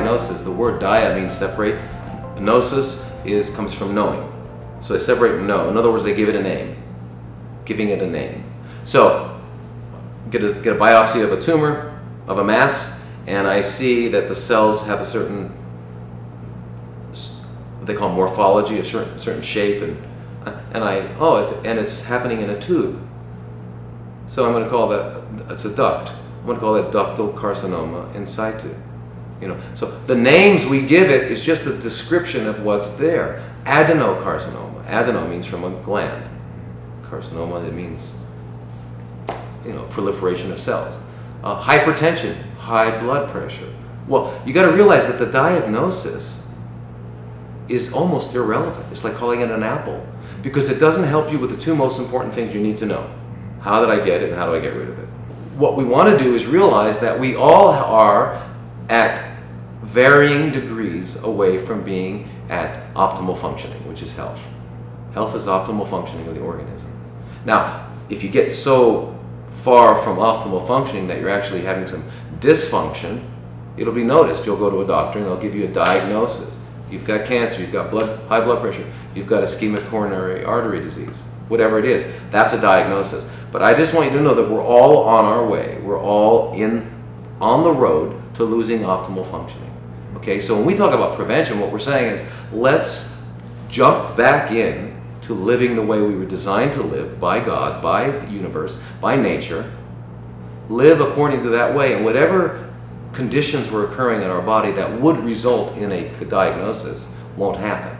diagnosis, the word dia means separate. Gnosis comes from knowing. So they separate and know. In other words, they give it a name. Giving it a name. So, get a biopsy of a tumor, of a mass, and I see that the cells have a certain, what they call morphology, a certain shape, and it's happening in a tube. So I'm going to call that, it's a duct. I'm going to call that ductal carcinoma in situ. You know, so the names we give it is just a description of what's there. Adenocarcinoma. Adeno means from a gland. Carcinoma, it means, you know, proliferation of cells. Hypertension, high blood pressure. Well, you got to realize that the diagnosis is almost irrelevant. It's like calling it an apple, because it doesn't help you with the two most important things you need to know. How did I get it and how do I get rid of it? What we want to do is realize that we all are at varying degrees away from being at optimal functioning, which is health. Health is optimal functioning of the organism. Now, if you get so far from optimal functioning that you're actually having some dysfunction, it'll be noticed. You'll go to a doctor and they'll give you a diagnosis. You've got cancer, you've got high blood pressure, you've got ischemic coronary artery disease. Whatever it is, that's a diagnosis. But I just want you to know that we're all on our way. We're all on the road to losing optimal functioning. Okay, so when we talk about prevention, what we're saying is, let's jump back in to living the way we were designed to live by God, by the universe, by nature. Live according to that way, and whatever conditions were occurring in our body that would result in a diagnosis won't happen.